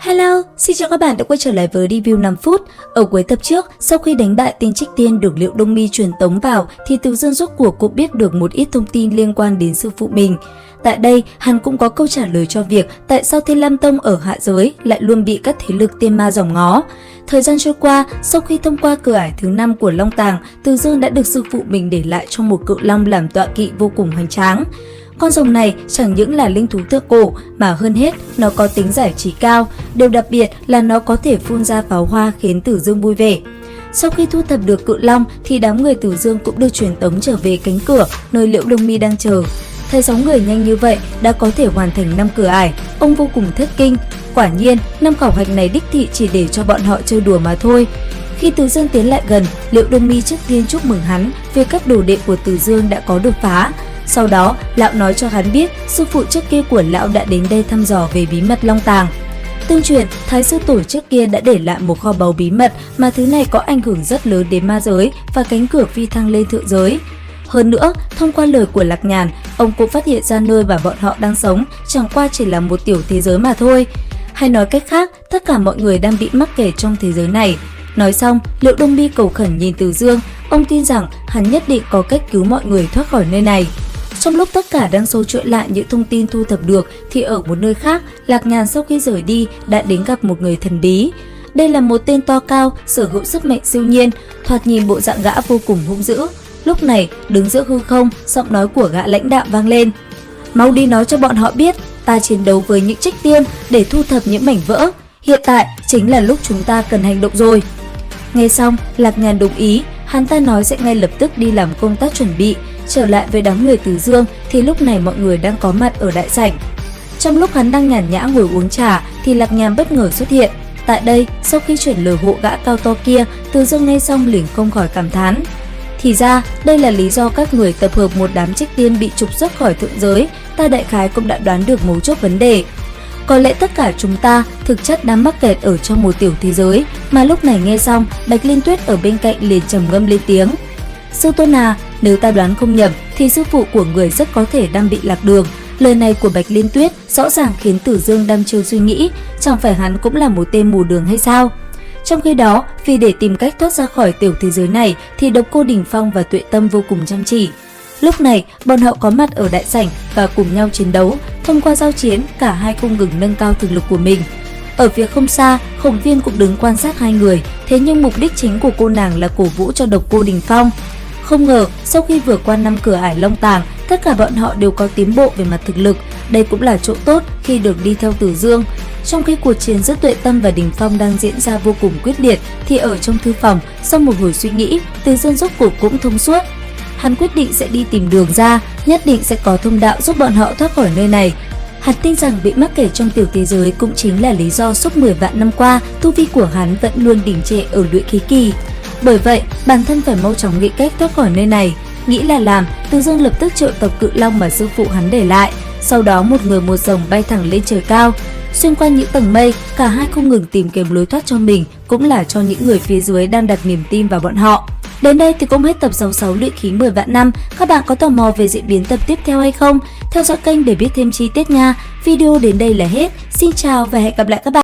Hello, xin chào các bạn đã quay trở lại với review 5 phút. Ở cuối tập trước, sau khi đánh bại tên Trích Tiên được Liễu Đông Mi truyền tống vào thì Từ Dương rốt cuộc cũng biết được một ít thông tin liên quan đến sư phụ mình. Tại đây, hắn cũng có câu trả lời cho việc tại sao Thiên Lam Tông ở hạ giới lại luôn bị các thế lực tiên ma giòm ngó. Thời gian trôi qua, sau khi thông qua cửa ải thứ 5 của Long Tàng, Từ Dương đã được sư phụ mình để lại cho một cự long làm tọa kỵ vô cùng hoành tráng. Con rồng này chẳng những là linh thú thượng cổ mà hơn hết nó có tính giải trí cao, điều đặc biệt là nó có thể phun ra pháo hoa khiến Từ Dương vui vẻ. Sau khi thu thập được cự long thì đám người Từ Dương cũng được truyền tống trở về cánh cửa nơi Liễu Đông Mi đang chờ. Thấy 6 người nhanh như vậy đã có thể hoàn thành 5 cửa ải, ông vô cùng thất kinh. Quả nhiên, 5 khảo hạch này đích thị chỉ để cho bọn họ chơi đùa mà thôi. Khi Từ Dương tiến lại gần, Liễu Đông Mi trước tiên chúc mừng hắn vì các đồ đệ của Từ Dương đã có đột phá. Sau đó, lão nói cho hắn biết sư phụ trước kia của lão đã đến đây thăm dò về bí mật Long Tàng. Tương truyền, Thái sư tổ trước kia đã để lại một kho báu bí mật mà thứ này có ảnh hưởng rất lớn đến ma giới và cánh cửa phi thăng lên thượng giới. Hơn nữa, thông qua lời của Lạc Nhàn, ông cũng phát hiện ra nơi mà bọn họ đang sống chẳng qua chỉ là một tiểu thế giới mà thôi. Hay nói cách khác, tất cả mọi người đang bị mắc kẹt trong thế giới này. Nói xong, Liễu Đông Mi cầu khẩn nhìn Từ Dương, ông tin rằng hắn nhất định có cách cứu mọi người thoát khỏi nơi này. Trong lúc tất cả đang sâu chuỗi lại những thông tin thu thập được thì ở một nơi khác, Lạc Nhàn sau khi rời đi đã đến gặp một người thần bí. Đây là một tên to cao, sở hữu sức mạnh siêu nhiên, thoạt nhìn bộ dạng gã vô cùng hung dữ. Lúc này, đứng giữa hư không, giọng nói của gã lãnh đạo vang lên. Mau đi nói cho bọn họ biết, ta chiến đấu với những Trích Tiên để thu thập những mảnh vỡ. Hiện tại chính là lúc chúng ta cần hành động rồi. Nghe xong, Lạc Nhàn đồng ý, hắn ta nói sẽ ngay lập tức đi làm công tác chuẩn bị. Trở lại với đám người Từ Dương thì lúc này mọi người đang có mặt ở đại sảnh. Trong lúc hắn đang nhàn nhã ngồi uống trà thì Lạc Nhàn bất ngờ xuất hiện. Tại đây, sau khi chuyển lời hộ gã cao to kia, Từ Dương nghe xong liền không khỏi cảm thán. Thì ra, đây là lý do các người tập hợp một đám Trích Tiên bị trục xuất khỏi thượng giới, ta đại khái cũng đã đoán được mấu chốt vấn đề. Có lẽ tất cả chúng ta thực chất đang mắc kẹt ở trong một tiểu thế giới, mà lúc này nghe xong, Bạch Liên Tuyết ở bên cạnh liền trầm ngâm lên tiếng. Sư tôn à, nếu ta đoán không nhầm thì sư phụ của người rất có thể đang bị lạc đường. Lời này của Bạch Liên Tuyết rõ ràng khiến Từ Dương đăm chiêu suy nghĩ, chẳng phải hắn cũng là một tên mù đường hay sao? Trong khi đó, vì để tìm cách thoát ra khỏi tiểu thế giới này thì Độc Cô Đình Phong và Tuệ Tâm vô cùng chăm chỉ. Lúc này, bọn họ có mặt ở đại sảnh và cùng nhau chiến đấu. Thông qua giao chiến, cả hai không ngừng nâng cao thực lực của mình. Ở phía không xa, Khổng Viên cũng đứng quan sát hai người, thế nhưng mục đích chính của cô nàng là cổ vũ cho Độc Cô Đình Phong. Không ngờ, sau khi vượt qua 5 cửa ải Long Tàng, tất cả bọn họ đều có tiến bộ về mặt thực lực. Đây cũng là chỗ tốt khi được đi theo Từ Dương. Trong khi cuộc chiến giữa Tuệ Tâm và Đình Phong đang diễn ra vô cùng quyết liệt, thì ở trong thư phòng, sau một hồi suy nghĩ, Từ Dương rốt cuộc cũng thông suốt. Hắn quyết định sẽ đi tìm đường ra, nhất định sẽ có thông đạo giúp bọn họ thoát khỏi nơi này. Hắn tin rằng bị mắc kẹt trong tiểu thế giới cũng chính là lý do suốt 10 vạn năm qua, tu vi của hắn vẫn luôn đình trệ ở luyện khí kỳ. Bởi vậy, bản thân phải mau chóng nghĩ cách thoát khỏi nơi này. Nghĩ là làm, Từ Dương lập tức triệu tập cự long mà sư phụ hắn để lại. Sau đó một người một rồng bay thẳng lên trời cao. Xuyên qua những tầng mây, cả hai không ngừng tìm kiếm lối thoát cho mình, cũng là cho những người phía dưới đang đặt niềm tin vào bọn họ. Đến đây thì cũng hết tập 66 luyện khí 10 vạn năm. Các bạn có tò mò về diễn biến tập tiếp theo hay không? Theo dõi kênh để biết thêm chi tiết nha. Video đến đây là hết. Xin chào và hẹn gặp lại các bạn.